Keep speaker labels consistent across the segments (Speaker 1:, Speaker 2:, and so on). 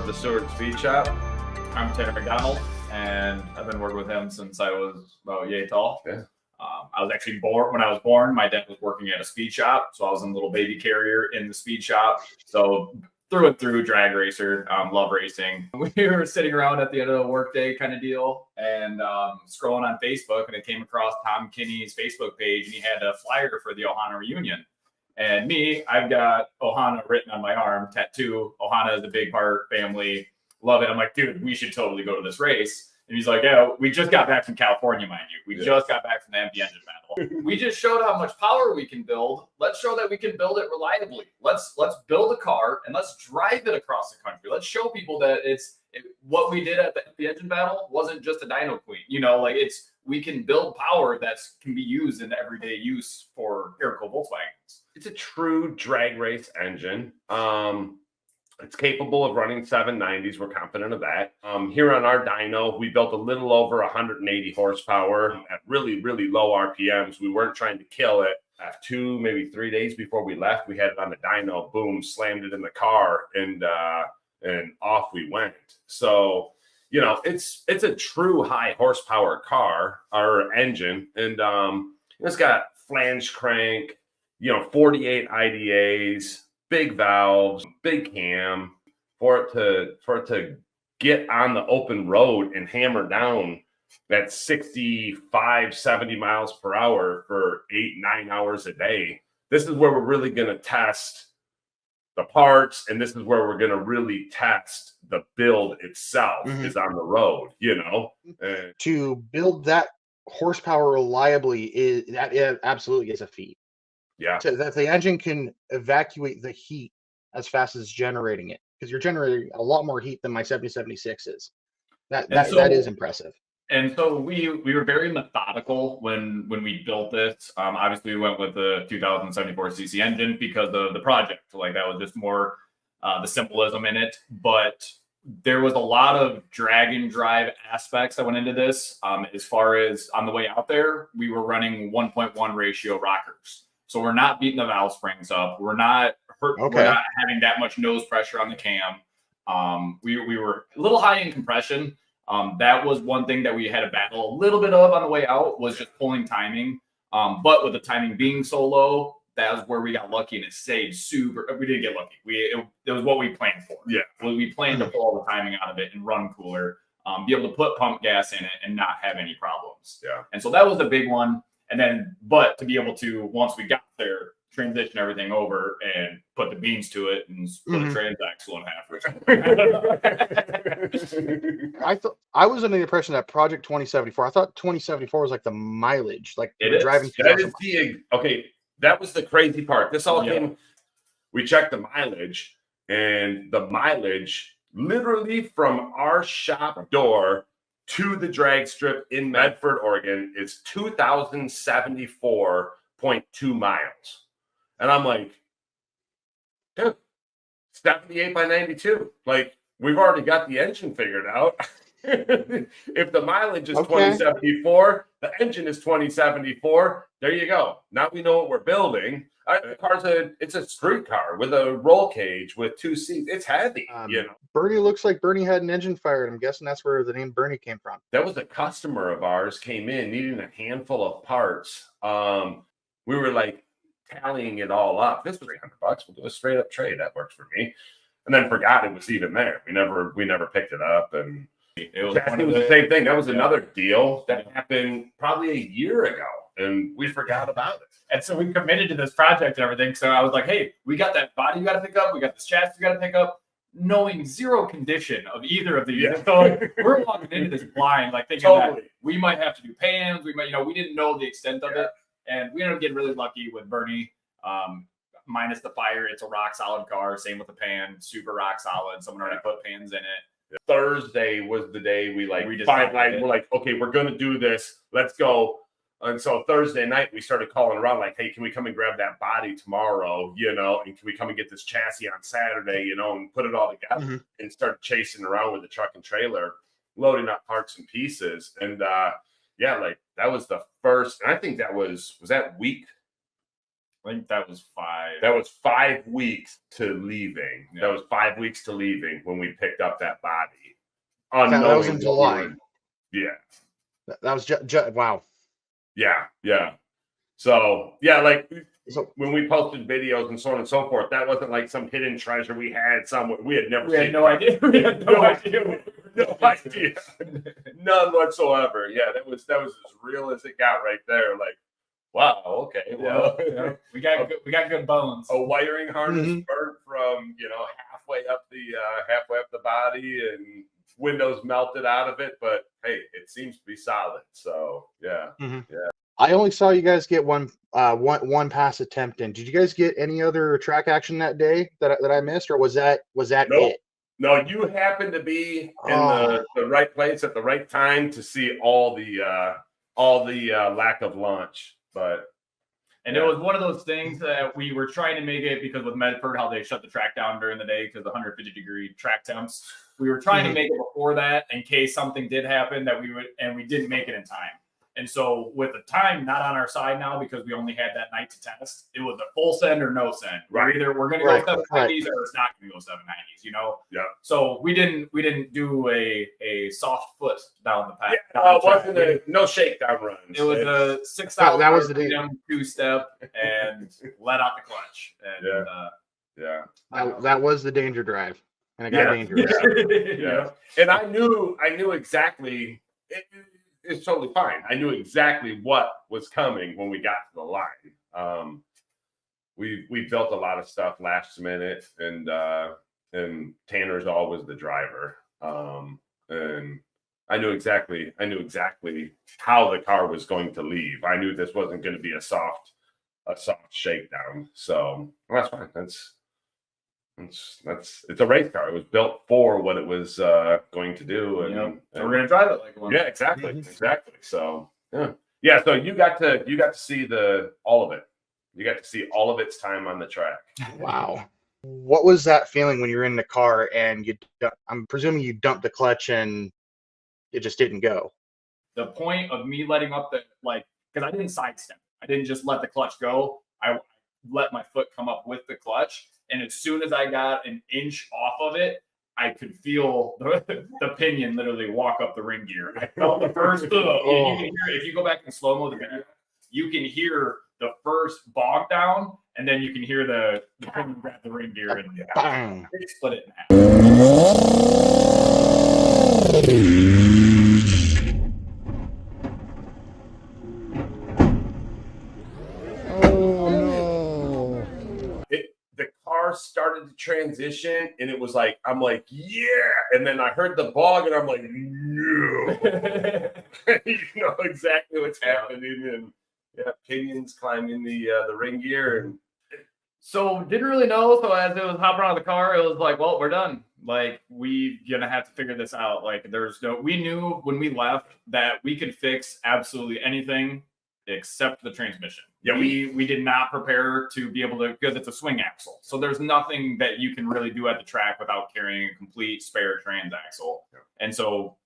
Speaker 1: the Seward Speed Shop. I'm Tanner McDonald, and I've been working with him since I was about yay tall.
Speaker 2: Yeah.
Speaker 1: I was actually born when I was born. My dad was working at a speed shop, so I was in a little baby carrier in the speed shop. So through and through, drag racer, love racing. We were sitting around at the end of the workday kind of deal, and scrolling on Facebook, and I came across Tom Kinney's Facebook page, and he had a flyer for the Ohana Reunion. And me, I've got Ohana written on my arm, tattoo. Ohana is a big part, family, love it. I'm like, dude, we should totally go to this race. And he's like, yeah, we just got back from California, mind you. We just got back from the empty engine battle. We just showed how much power we can build. Let's show that we can build it reliably. Let's build a car and let's drive it across the country. Let's show people that what we did at the empty engine battle wasn't just a dyno queen. You know, like we can build power that can be used in everyday use for air-cooled Volkswagens.
Speaker 2: It's a true drag race engine. It's capable of running 790s. We're confident of that. Here on our dyno, we built a little over 180 horsepower at really, really low RPMs. We weren't trying to kill it. After 2, maybe 3 days before we left, we had it on the dyno. Boom, slammed it in the car, and off we went. So, you know, it's a true high horsepower car, our engine, and it's got flange crank, 48 IDAs, big valves, big cam for it to get on the open road and hammer down that 65, 70 miles per hour for 8-9 hours a day. This is where we're really going to test the parts, and this is where we're going to really test the build itself is on the road,
Speaker 3: To build that horsepower reliably that absolutely is a feat.
Speaker 2: Yeah.
Speaker 3: So that the engine can evacuate the heat as fast as generating it, because you're generating a lot more heat than my 7076 is. That is impressive.
Speaker 1: And so we were very methodical when we built this. Obviously, we went with the 2074cc engine because of the project. Like that was just more the symbolism in it. But there was a lot of drag and drive aspects that went into this. As far as on the way out there, we were running 1.1 ratio rockers. So we're not beating the valve springs up. We're not hurt. Okay. We're not having that much nose pressure on the cam. We were a little high in compression. That was one thing that we had to battle a little bit of on the way out, was just pulling timing. But with the timing being so low, that was where we got lucky, and it stayed super. We didn't get lucky. It was what we planned for. Yeah, we planned to pull all the timing out of it and run cooler, be able to put pump gas in it and not have any problems. Yeah, and so that was the big one. And then, but to be able to, once we got there, transition everything over and put the beans to it and split the transaxle in half.
Speaker 3: I was under the impression that Project 2074. I thought 2074 was like the mileage, like driving.
Speaker 2: That was the crazy part. This all came. We checked the mileage, and the mileage literally from our shop door to the drag strip in Medford, Oregon, is 2,074.2 miles. And I'm like, dude, 78 by 92. Like, we've already got the engine figured out. If the mileage is 2074, the engine is 2074. There you go. Now we know what we're building. The car's it's a street car with a roll cage with 2 seats. It's heavy,
Speaker 3: Burney looks like Burney had an engine fired. I'm guessing that's where the name Burney came from.
Speaker 2: That was a customer of ours, came in needing a handful of parts. We were like tallying it all up. This was $300. We'll do a straight up trade. That works for me. And then forgot it was even there. We never picked it up, and it was the same thing. That was another deal that happened probably a year ago, and we forgot about it.
Speaker 1: And so we committed to this project and everything. So I was like, hey, we got that body you got to pick up. We got this chassis you got to pick up, knowing zero condition of either of these. Yeah. So we're walking into this blind, like thinking that we might have to do pans. We might, we didn't know the extent of it. And we ended up getting really lucky with Burney. Minus the fire, it's a rock solid car. Same with the pan, super rock solid. Someone already put pans in it.
Speaker 2: Thursday was the day we're like, okay, we're going to do this. Let's go. And so Thursday night, we started calling around like, hey, can we come and grab that body tomorrow, and can we come and get this chassis on Saturday, and put it all together and start chasing around with the truck and trailer, loading up parts and pieces. And that was the first, and I think that was that week
Speaker 1: I think that was 5.
Speaker 2: That was 5 weeks to leaving.
Speaker 1: Yeah.
Speaker 2: That was 5 weeks to leaving when we picked up that body.
Speaker 3: That was in
Speaker 2: Unknowing what we
Speaker 3: July.
Speaker 2: were- Yeah.
Speaker 3: That was wow.
Speaker 2: Yeah. So yeah, like
Speaker 3: So
Speaker 2: when we posted videos and so on and so forth, that wasn't like some hidden treasure we had somewhere. We had never
Speaker 1: We had
Speaker 2: seen
Speaker 1: no idea. We had no idea.
Speaker 2: No idea. None whatsoever. Yeah, that was as real as it got right there. Like, wow, okay. Well,
Speaker 1: Yeah. We got good bones.
Speaker 2: a wiring harness
Speaker 3: Mhm.
Speaker 2: burnt from halfway up the body and windows melted out of it, but hey, it seems to be solid. So yeah.
Speaker 3: I only saw you guys get one pass attempt in. Did you guys get any other track action that day that I missed, or was that
Speaker 2: Nope.
Speaker 3: it?
Speaker 2: No, you happened to be in
Speaker 3: Oh.
Speaker 2: the right place at the right time to see all the lack of launch. But
Speaker 1: And it was one of those things that we were trying to make it because with Medford, how they shut the track down during the day because of 150-degree track temps. We were trying to make it before that in case something did happen and we didn't make it in time. And so with the time not on our side now because we only had that night to test, it was a full send or no send.
Speaker 2: Right.
Speaker 1: Either we're going to
Speaker 3: Right,
Speaker 1: go 790s
Speaker 3: right.
Speaker 1: or it's not going to go 790s.
Speaker 2: Yeah.
Speaker 1: So we didn't do a soft foot down the path.
Speaker 2: it wasn't no shakedown runs.
Speaker 1: It was a 6,000
Speaker 3: That was the day.
Speaker 1: two-step and let out the clutch. And
Speaker 2: Yeah.
Speaker 3: That was the danger drive, and it got dangerous.
Speaker 2: Yeah. And I knew exactly. It's totally fine. I knew exactly what was coming when we got to the line. We built a lot of stuff last minute, and Tanner's always the driver. And I knew exactly how the car was going to leave. I knew this wasn't going to be a soft shakedown. So that's fine. It's a race car. It was built for what it was going to do, and
Speaker 1: we're gonna drive it like one.
Speaker 2: Yeah, exactly. So yeah. So you got to see all of it. You got to see all of its time on the track.
Speaker 3: Wow. What was that feeling when you're in the car and I'm presuming you dumped the clutch and it just didn't go?
Speaker 1: The point of me letting up because I didn't sidestep. I didn't just let the clutch go. I let my foot come up with the clutch. And as soon as I got an inch off of it, I could feel the pinion literally walk up the ring gear. I felt the first, you can hear it. If you go back in slow-mo, the video, you can hear the first bog down, and then you can hear the pinion grab the ring gear and
Speaker 3: Bang.
Speaker 1: split it in
Speaker 2: The car started to transition, and it was like, I'm like, yeah. And then I heard the bog, and I'm like, no. You know exactly what's happening. And pinions climbing the ring gear. And
Speaker 1: so didn't really know. So as it was hopping out of the car, it was like, well, we're done. Like we gonna have to figure this out. Like we knew when we left that we could fix absolutely anything except the transmission.
Speaker 2: Yeah,
Speaker 1: we did not prepare to be able to, because it's a swing axle. So there's nothing that you can really do at the track without carrying a complete spare transaxle. Yeah. And so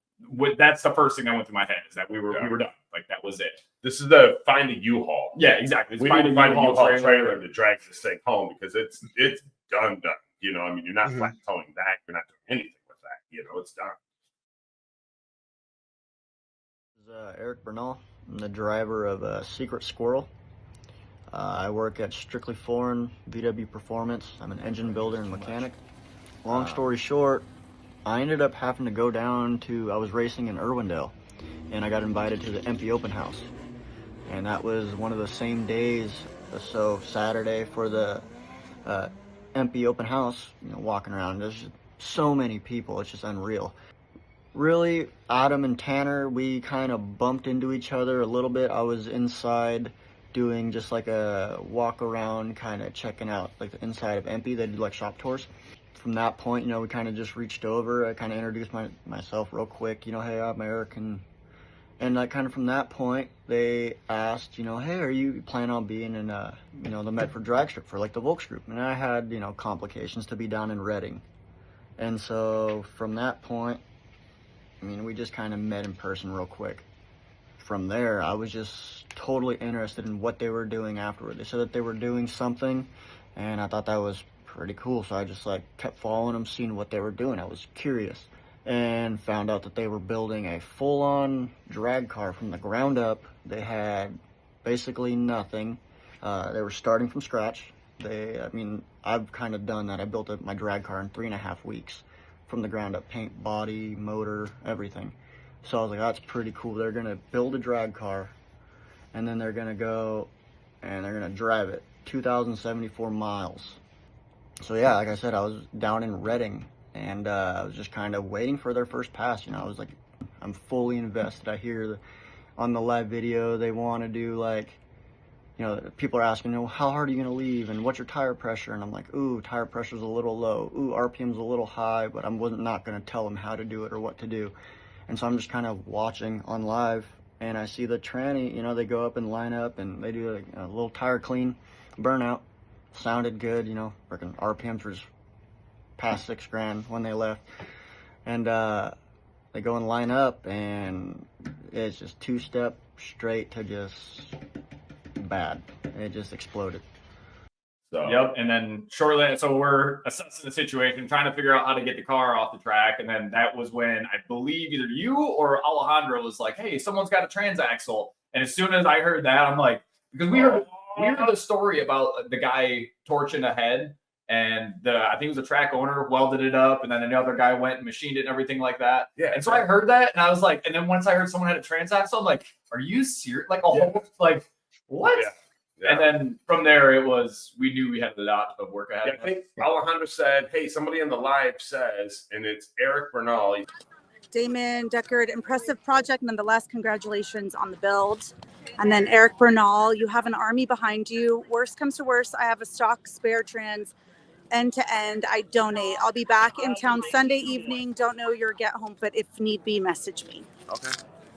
Speaker 1: that's the first thing that went through my head is that we were done. Like that was it.
Speaker 2: This is the find a U-Haul.
Speaker 1: Yeah, exactly.
Speaker 2: We need to find a U-Haul trailer to drag this thing home because it's done. You know, I mean, you're not flat towing that. You're not doing anything with that. You know, it's done.
Speaker 4: This is Eric Bernal. I'm the driver of Secret Squirrel. I work at Strictly Foreign VW Performance. I'm an engine builder and mechanic. Long story short, I ended up having to go down I was racing in Irwindale, and I got invited to the MP Open House. And that was one of the same days, so Saturday for the MP Open House, walking around. There's just so many people, it's just unreal. Really, Adam and Tanner, we kind of bumped into each other a little bit. I was inside doing just like a walk around, kind of checking out like the inside of MP. They do like shop tours. From that point, we kind of just reached over. I kind of introduced myself real quick. Hey, I'm Eric, and like kind of from that point, they asked, hey, are you planning on being in the Medford drag strip for like the Volks group? And I had complications to be down in Reading, and so from that point, we just kind of met in person real quick. from there, I was just totally interested in what they were doing afterward. They said that they were doing something, and I thought that was pretty cool. So I just like kept following them, seeing what they were doing. I was curious, and found out that they were building a full-on drag car from the ground up. They had basically nothing. They were starting from scratch. I mean, I've kind of done that. I built my drag car in 3.5 weeks from the ground up, paint, body, motor, everything. So I was like, that's pretty cool. They're going to build a drag car, and then they're going to go and they're going to drive it 2,074 miles. So yeah, like I said, I was down in Reading, and I was just kind of waiting for their first pass. You know, I was like, I'm fully invested. I hear on the live video they want to do like, you know, people are asking, you know, how hard are you going to leave and what's your tire pressure? And I'm like, ooh, tire pressure's a little low. Ooh, RPM's a little high, but I wasn't not going to tell them how to do it or what to do. And so I'm just kind of watching on live, and I see the tranny, you know, they go up and line up and they do like a little tire clean, burnout. Sounded good, you know, freaking RPMs were just past 6 grand when they left. And they go and line up, and it's just 2-step straight to just bad. It just exploded.
Speaker 2: So
Speaker 1: Yep. And then shortly, so we're assessing the situation, trying to figure out how to get the car off the track. And then that was when I believe either you or Alejandro was like, hey, someone's got a transaxle. And as soon as I heard that, I'm like, because we heard the story about the guy torching ahead, and I think it was a track owner welded it up, and then another guy went and machined it and everything like that.
Speaker 2: Yeah.
Speaker 1: And so I heard that, and I was like, and then once I heard someone had a transaxle, I'm like, are you serious? Like a whole, like, what?
Speaker 2: Yeah. Yeah.
Speaker 1: And then from there, we knew we had a lot of work ahead.
Speaker 2: Yeah, I think Alejandro said, hey, somebody in the live says, and it's Eric Bernal.
Speaker 5: Damon Deckard, impressive project. Nonetheless, congratulations on the build. And then Eric Bernal, you have an army behind you. Worst comes to worst, I have a stock spare trans end to end. I donate. I'll be back in town Sunday evening. Don't know your get home, but if need be, message me.
Speaker 2: Okay.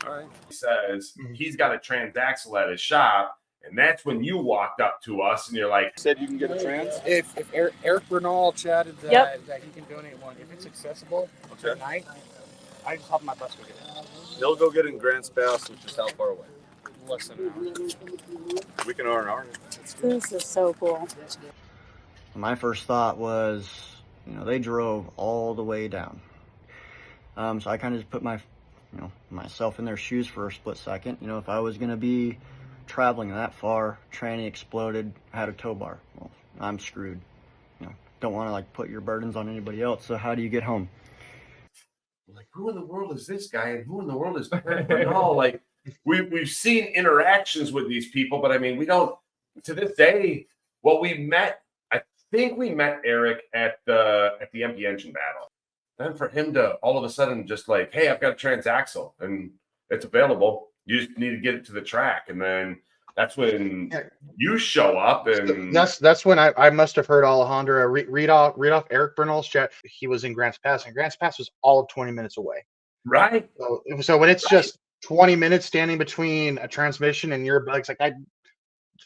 Speaker 2: All right. He says he's got a transaxle at his shop. And that's when you walked up to us and you're like,
Speaker 6: said you can get a trans. If Eric Bernal chatted that he can donate one, if it's accessible tonight, I just hop on my bus and get it.
Speaker 7: He'll go get it in Grants Pass, which is how far away?
Speaker 6: Less than an hour.
Speaker 7: We can R&R.
Speaker 5: This is so cool.
Speaker 4: My first thought was, you know, they drove all the way down. So I kind of just put myself in their shoes for a split second. You know, if I was going to be traveling that far, tranny exploded, had a tow bar, well, I'm screwed. You know, don't want to like put your burdens on anybody else. So how do you get home?
Speaker 2: like, who in the world is this guy? And who in the world is Bernal? Like, we've seen interactions with these people, but I mean, we don't, to this day, well, I think we met Eric at the empty engine battle. Then for him to all of a sudden just like, hey, I've got a transaxle and it's available. You just need to get it to the track. And then that's when you show up, and
Speaker 3: that's when I must have heard Alejandro read off Eric Bernal's chat. He was in Grants Pass, and Grants Pass was all of 20 minutes away.
Speaker 2: Right.
Speaker 3: So when it's just 20 minutes standing between a transmission and your bug's like,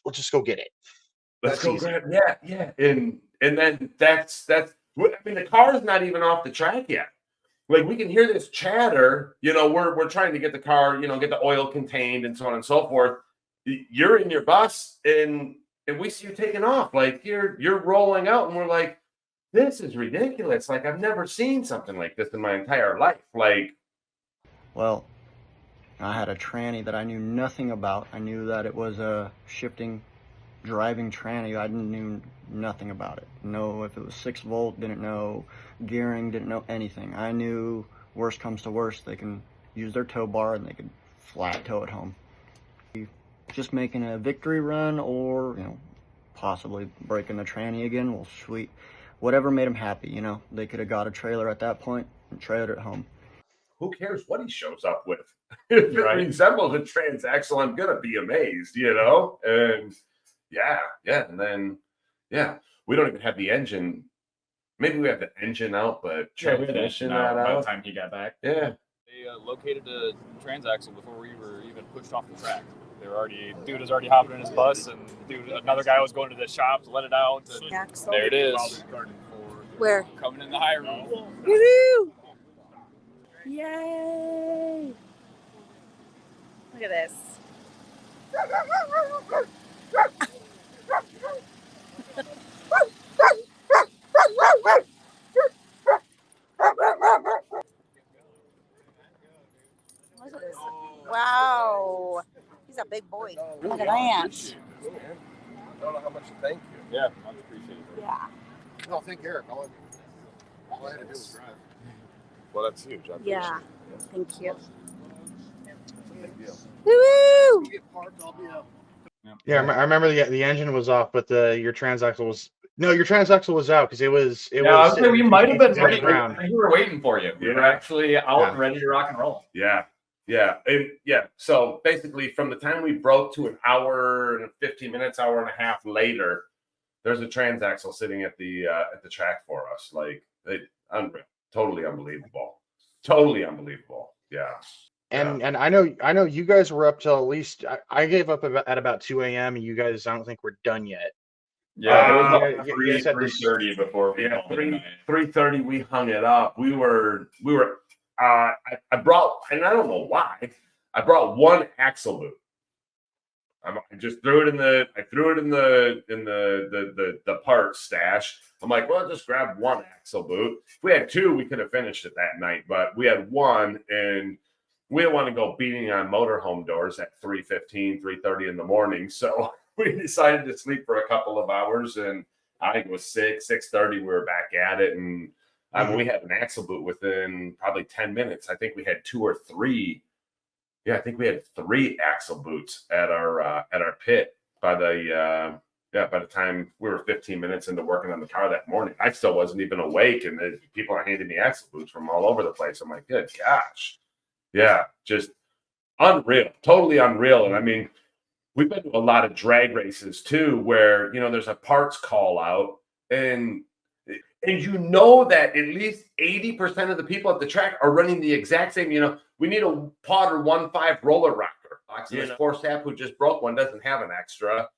Speaker 3: we'll just go get it.
Speaker 2: Let's go grab. Yeah. And then that's I mean, the car's not even off the track yet. Like, we can hear this chatter, we're trying to get the car, get the oil contained and so on and so forth. You're in your bus and we see you taking off. Like, you're rolling out, and we're like, this is ridiculous. Like, I've never seen something like this in my entire life. Like,
Speaker 4: well, I had a tranny that I knew nothing about. I knew that it was a shifting, driving tranny. I knew nothing about it. Know if it was 6 volt, didn't know gearing, didn't know anything. I knew worst comes to worst, they can use their tow bar and they could flat tow it home. Just making a victory run, or possibly breaking the tranny again, well, sweet. Whatever made them happy. They could have got a trailer at that point and trailered it home.
Speaker 2: Who cares what he shows up with? If it resembles a transaxle, I'm gonna be amazed, And and then we don't even have the engine. Maybe we have the engine out, but transmission not
Speaker 1: by the
Speaker 2: out.
Speaker 1: time he got back.
Speaker 2: Yeah.
Speaker 8: They located a transaxle before we were even pushed off the track. Dude was already hopping in his bus, and another guy was going to the shop to let it out. And
Speaker 5: Axle.
Speaker 8: there it is.
Speaker 5: Where?
Speaker 8: Coming in the high room.
Speaker 5: Woohoo! Yay! Look at this. Look at this. Wow. He's a big boy. Look at that.
Speaker 7: I don't know how much to thank you.
Speaker 8: Yeah, much appreciated.
Speaker 5: Yeah.
Speaker 3: No, thank Eric. All I had to do was drive.
Speaker 7: Well, that's huge. I appreciate
Speaker 5: Yeah.
Speaker 7: it.
Speaker 5: Thank you.
Speaker 7: It's a big deal.
Speaker 5: Woo!
Speaker 3: Yeah, I remember the engine was off, but your transaxle was your transaxle was out because it was.
Speaker 1: Yeah, I was saying we might have been
Speaker 3: on the
Speaker 1: ready.
Speaker 3: ground.
Speaker 1: We were waiting for you. We were actually out and ready to rock and roll.
Speaker 2: Yeah. Yeah. And yeah. So basically from the time we broke to an hour and 15 minutes, hour and a half later, there's a transaxle sitting at the track for us. Like unreal. Totally unbelievable. Totally unbelievable. Yeah.
Speaker 3: And I know you guys were up till at least I gave up at about 2 a.m. and you guys I don't think we're done yet.
Speaker 1: Yeah, it was about
Speaker 3: you guys had this-
Speaker 1: 3:30 before we
Speaker 2: Yeah,
Speaker 1: called it a night.
Speaker 2: 3:30 we hung it up. We were I brought, and I don't know why, I brought one axle boot. I just threw it in the parts stash. I'm like, well, just grab one axle boot. If we had two, we could have finished it that night, but we had one, and we didn't want to go beating on motorhome doors at 3:15, 3:30 in the morning. So we decided to sleep for a couple of hours, and I think it was 6:30. We were back at it, and I mean, we had an axle boot within probably 10 minutes. I think we had 2 or 3. Yeah, I think we had 3 axle boots at our pit by the time we were 15 minutes into working on the car that morning. I still wasn't even awake, and people are handing me axle boots from all over the place. I'm like, good gosh. Yeah, just unreal, totally unreal. And I mean, we've been to a lot of drag races too, where there's a parts call out, and you know that at least 80% of the people at the track are running the exact same. We need a Potter 1.5 roller rocker. This poor sap who just broke one doesn't have an extra,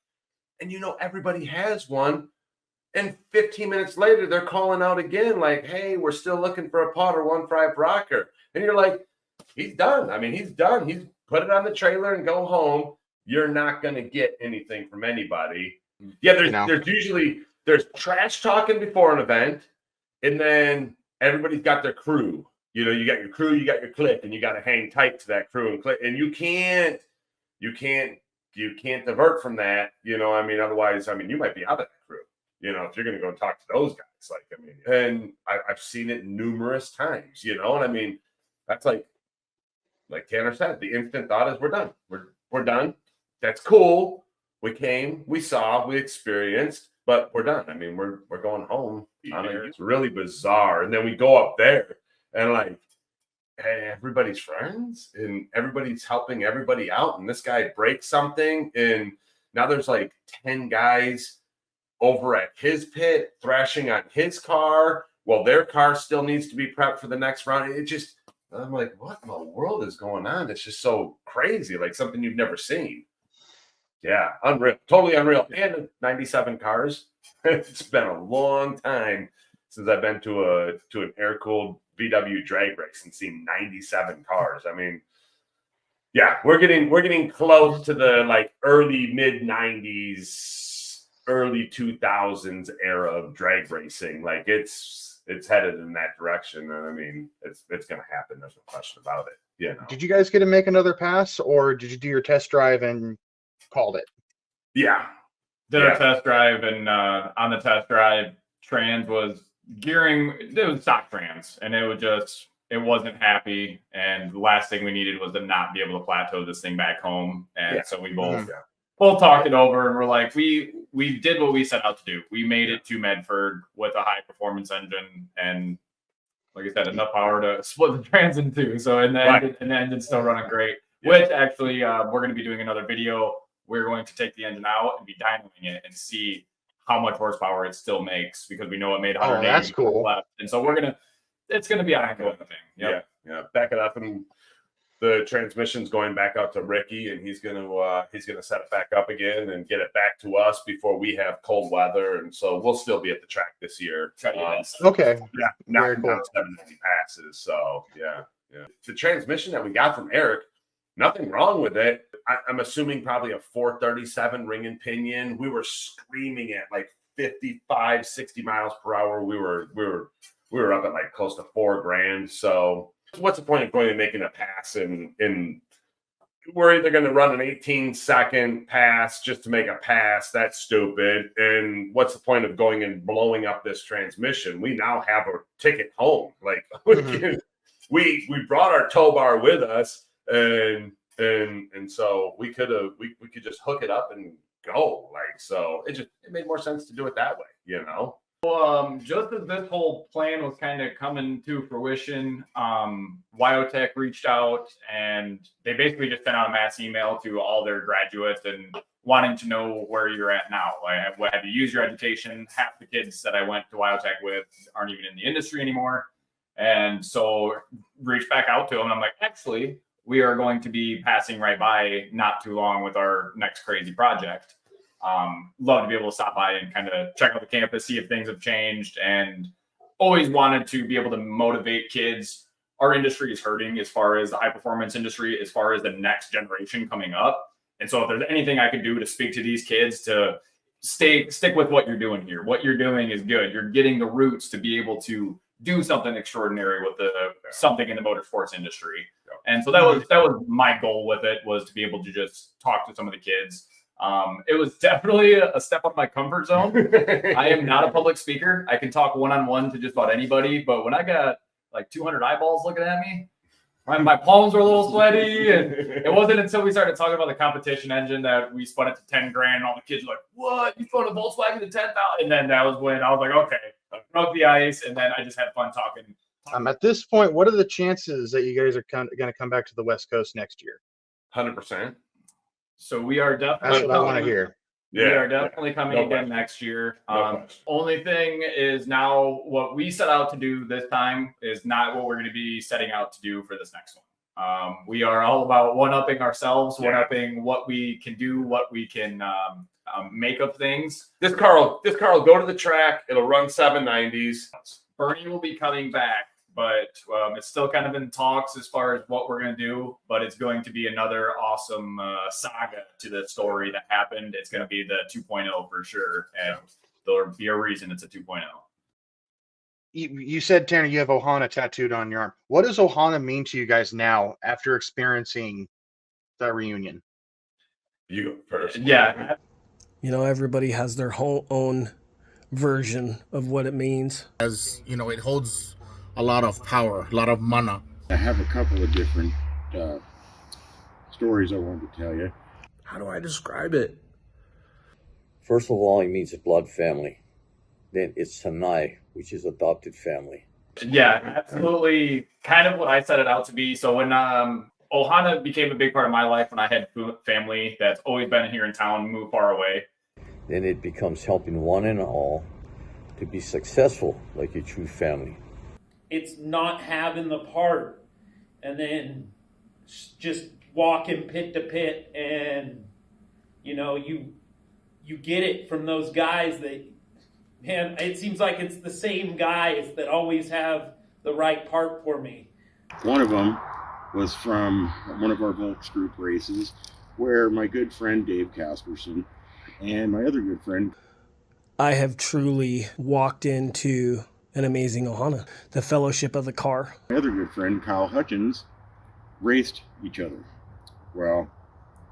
Speaker 2: and everybody has one. And 15 minutes later, they're calling out again, like, "Hey, we're still looking for a Potter 1.5 rocker," and you're like, he's done. I mean, he's done. He's put it on the trailer and go home. You're not going to get anything from anybody. Yeah, there's trash talking before an event, and then everybody's got their crew. You got your crew, you got your clique, and you got to hang tight to that crew and clique. And you can't divert from that. I mean, otherwise, I mean, you might be out of that crew. If you're going to go and talk to those guys, like, I mean, and I've seen it numerous times. And I mean, that's like Tanner said, the instant thought is we're done. We're done. That's cool. We came, we saw, we experienced, but we're done. I mean, we're going home. I mean, it's really bizarre. And then we go up there and like, hey, everybody's friends and everybody's helping everybody out. And this guy breaks something, and now there's like 10 guys over at his pit thrashing on his car. Well, their car still needs to be prepped for the next round. I'm like, what in the world is going on? It's just so crazy, like something you've never seen. Yeah, unreal, totally unreal. And 97 cars. It's been a long time since I've been to an air-cooled VW drag race and seen 97 cars. I mean, yeah, we're getting close to the like early mid-90s, early 2000s era of drag racing. Like it's headed in that direction, and I mean, it's going to happen. There's no question about it.
Speaker 3: Did you guys get to make another pass, or did you do your test drive and called it?
Speaker 2: Yeah.
Speaker 1: Did our test drive, and on the test drive, trans was gearing. It was stock trans, and it wasn't happy. And the last thing we needed was to not be able to plateau this thing back home. And so we both talked it over, and we're like, we did what we set out to do. We made it to Medford with a high performance engine, and like I said, enough power to split the trans in two. So and the engine's still running great. Which actually, we're going to be doing another video. We're going to take the engine out and be dynoing it and see how much horsepower it still makes, because we know it made 180
Speaker 3: that's cool.
Speaker 1: left. And so it's going to be an ongoing thing. Yep.
Speaker 2: Yeah. Back it up, and the transmission's going back out to Ricky, and he's going to set it back up again and get it back to us before we have cold weather. And so we'll still be at the track this year.
Speaker 3: Okay.
Speaker 2: Yeah. Knocking down 790 passes. So yeah. The transmission that we got from Eric, Nothing wrong with it. I'm assuming probably a 437 ring and pinion. We were screaming at like 55, 60 miles per hour. We were up at like close to $4,000. So what's the point of going and making a pass in we're either going to run an 18-second pass just to make a pass. That's stupid. And what's the point of going and blowing up this transmission? We now have a ticket home. Like we brought our tow bar with us, and so we could just hook it up and go. Like, so it made more sense to do it that way, you know.
Speaker 1: Just as this whole plan was kind of coming to fruition, Wyotech reached out and they basically just sent out a mass email to all their graduates and wanting to know where you're at now. Like, have you used your education? Half the kids that I went to Wyotech with aren't even in the industry anymore. And so reached back out to them. And I'm like, actually, we are going to be passing right by not too long with our next crazy project. Love to be able to stop by and kind of check out the campus, see if things have changed, and always wanted to be able to motivate kids. Our industry is hurting as far as the high performance industry, as far as the next generation coming up. And so if there's anything I could do to speak to these kids to stick with what you're doing here, what you're doing is good. You're getting the roots to be able to do something extraordinary with something in the motorsports industry. And so that was my goal with it, was to be able to just talk to some of the kids. It was definitely a step out of my comfort zone. I am not a public speaker. I can talk one-on-one to just about anybody, but when I got like 200 eyeballs looking at me, my palms were a little sweaty, and it wasn't until we started talking about the competition engine that we spun it to 10 grand, and all the kids were like, "What? You spun a Volkswagen to 10,000?" And then that was when I was like, "Okay," I broke the ice, and then I just had fun talking.
Speaker 3: At this point, what are the chances that you guys are going to come back to the West Coast next year?
Speaker 2: 100%.
Speaker 1: So we are definitely.
Speaker 3: That's what I want to hear.
Speaker 1: We are definitely coming again next year. Only thing is now what we set out to do this time is not what we're going to be setting out to do for this next one. We are all about one-upping ourselves, one-upping what we can do, what we can make of things.
Speaker 2: This car will go to the track. It'll run 790s.
Speaker 1: Burney will be coming back, but it's still kind of in talks as far as what we're going to do, but it's going to be another awesome saga to the story that happened. It's going to be the 2.0 for sure, and there'll be a reason it's a 2.0.
Speaker 3: You said, Tanner, you have Ohana tattooed on your arm. What does Ohana mean to you guys now after experiencing that reunion?
Speaker 2: You go first.
Speaker 1: Yeah.
Speaker 9: You know, everybody has their whole own version of what it means.
Speaker 10: As you know, it holds a lot of power, a lot of mana.
Speaker 11: I have a couple of different stories I wanted to tell you.
Speaker 9: How do I describe it?
Speaker 12: First of all, it means a blood family. Then it's Sanai, which is adopted family.
Speaker 1: Yeah, absolutely. Kind of what I set it out to be. So when Ohana became a big part of my life, when I had family that's always been here in town, moved far away.
Speaker 12: Then it becomes helping one and all to be successful like a true family.
Speaker 13: It's not having the part and then just walking pit to pit, and you know, you get it from those guys that, man, it seems like it's the same guys that always have the right part for me.
Speaker 11: One of them was from one of our Volks group races where my good friend Dave Casperson and my other good friend.
Speaker 9: I have truly walked into an amazing Ohana, the fellowship of the car.
Speaker 11: My other good friend Kyle Hutchins raced each other. Well,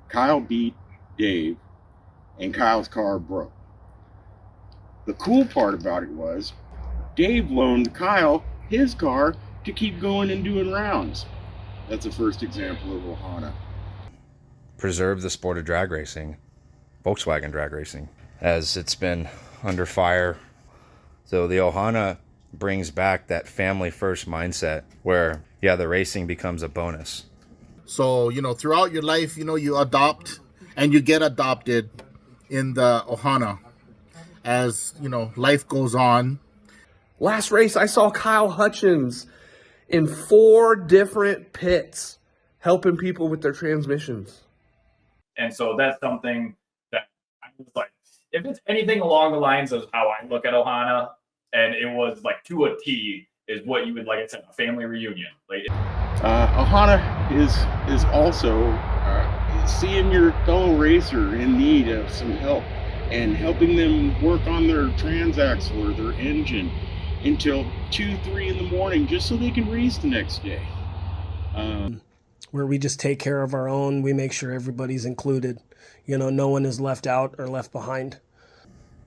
Speaker 11: Kyle beat Dave and Kyle's car broke. The cool part about it was Dave loaned Kyle his car to keep going and doing rounds. That's the first example of Ohana.
Speaker 14: Preserve the sport of drag racing, Volkswagen drag racing, as it's been under fire. So the Ohana brings back that family first mindset where, yeah, the racing becomes a bonus.
Speaker 10: So, you know, throughout your life, you know, you adopt and you get adopted in the Ohana as, you know, life goes on.
Speaker 15: Last race, I saw Kyle Hutchins in 4 different pits helping people with their transmissions.
Speaker 1: And so that's something that I was like, if it's anything along the lines of how I look at Ohana, and it was like to a T, is what you would, like I said, a family reunion. Like
Speaker 11: Ohana is also seeing your fellow racer in need of some help and helping them work on their transaxle or their engine until 2-3 in the morning, just so they can race the next day.
Speaker 9: Where we just take care of our own. We make sure everybody's included. You know, no one is left out or left behind.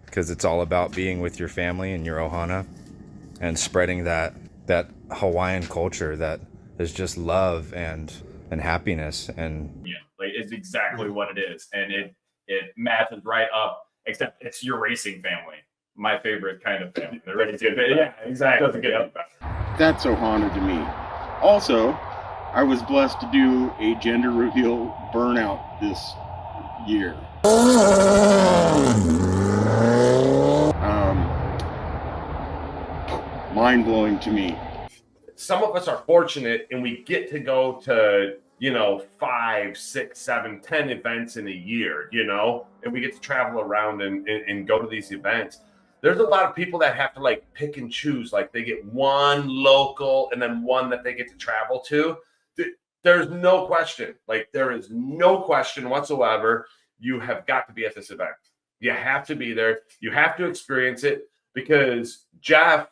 Speaker 14: Because it's all about being with your family and your Ohana and spreading that Hawaiian culture that is just love and happiness. And
Speaker 1: yeah, like it's exactly what it is. And it matches right up, except it's your racing family. My favorite kind of family. The racing family. Yeah, exactly. Doesn't get any better.
Speaker 11: That's Ohana to me. Also, I was blessed to do a gender reveal burnout this year. Mind-blowing to me.
Speaker 2: Some of us are fortunate and we get to go to, 5, 6, 7, 10 events in a year, and we get to travel around and go to these events. There's a lot of people that have to like pick and choose. Like they get one local and then one that they get to travel to. There's no question. Like there is no question whatsoever. You have got to be at this event. You have to be there. You have to experience it, because Jeff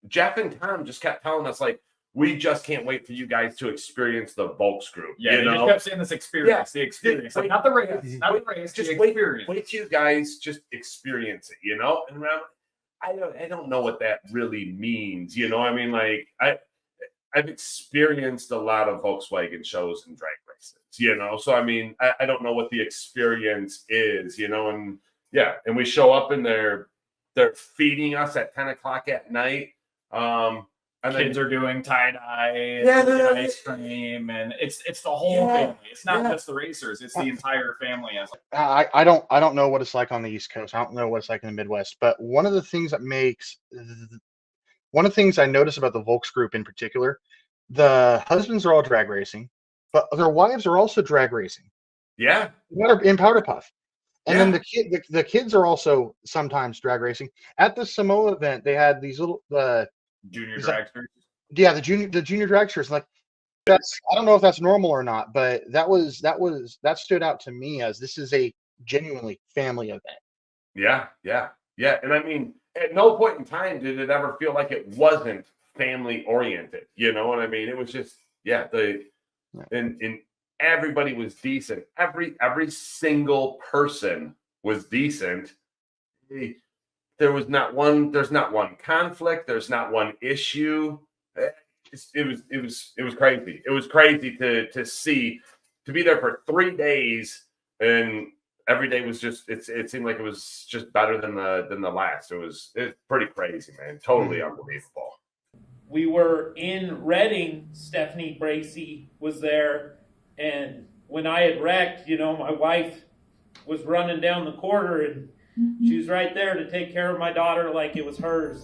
Speaker 2: and Tom just kept telling us, like, we just can't wait for you guys to experience the Volks group.
Speaker 1: Yeah, they just kept saying this experience, the experience. Like, not the race, not the race,
Speaker 2: just
Speaker 1: the
Speaker 2: wait
Speaker 1: experience.
Speaker 2: till you guys just experience it, And I don't know what that really means, I mean, like, I've experienced a lot of Volkswagen shows and drag races, So I mean, I don't know what the experience is, and yeah, and we show up and they're feeding us at 10 o'clock at night.
Speaker 1: And kids are doing tie-dye, ice cream, and it's the whole family. It's not just the racers; it's the entire family.
Speaker 3: I don't know what it's like on the East Coast. I don't know what it's like in the Midwest. But one of the things I notice about the Volks group in particular, the husbands are all drag racing, but their wives are also drag racing.
Speaker 2: Yeah,
Speaker 3: in Powder Puff. And then the kids are also sometimes drag racing. At the Samoa event, they had these little
Speaker 1: junior dragsters.
Speaker 3: Yeah, the junior dragsters. Like I don't know if that's normal or not, but that stood out to me as this is a genuinely family event.
Speaker 2: Yeah. And I mean, at no point in time did it ever feel like it wasn't family oriented. You know what I mean? It was just and everybody was decent. Every single person was decent. There's not one conflict. There's not one issue. It was crazy. It was crazy to see, to be there for 3 days, and every day was just it seemed like it was just better than the last. It's pretty crazy, man. Totally unbelievable.
Speaker 13: We were in Reading. Stephanie Bracey was there. And when I had wrecked, my wife was running down the corridor and she was right there to take care of my daughter like it was hers.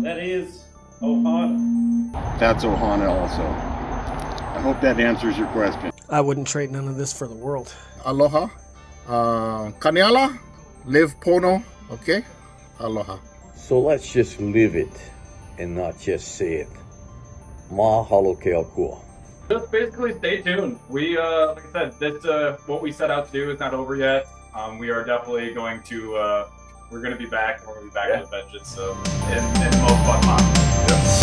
Speaker 13: That is Ohana.
Speaker 11: That's Ohana also. I hope that answers your question.
Speaker 9: I wouldn't trade none of this for the world.
Speaker 10: Aloha. Kaniala. Live Pono. Okay? Aloha.
Speaker 12: So let's just live it and not just say it. Mahalo ke akua.
Speaker 1: Just basically stay tuned. We, like I said, that's what we set out to do is not over yet. We are definitely going to, we're going to be back. We're going to be back with a vengeance. So, in the most fun possible.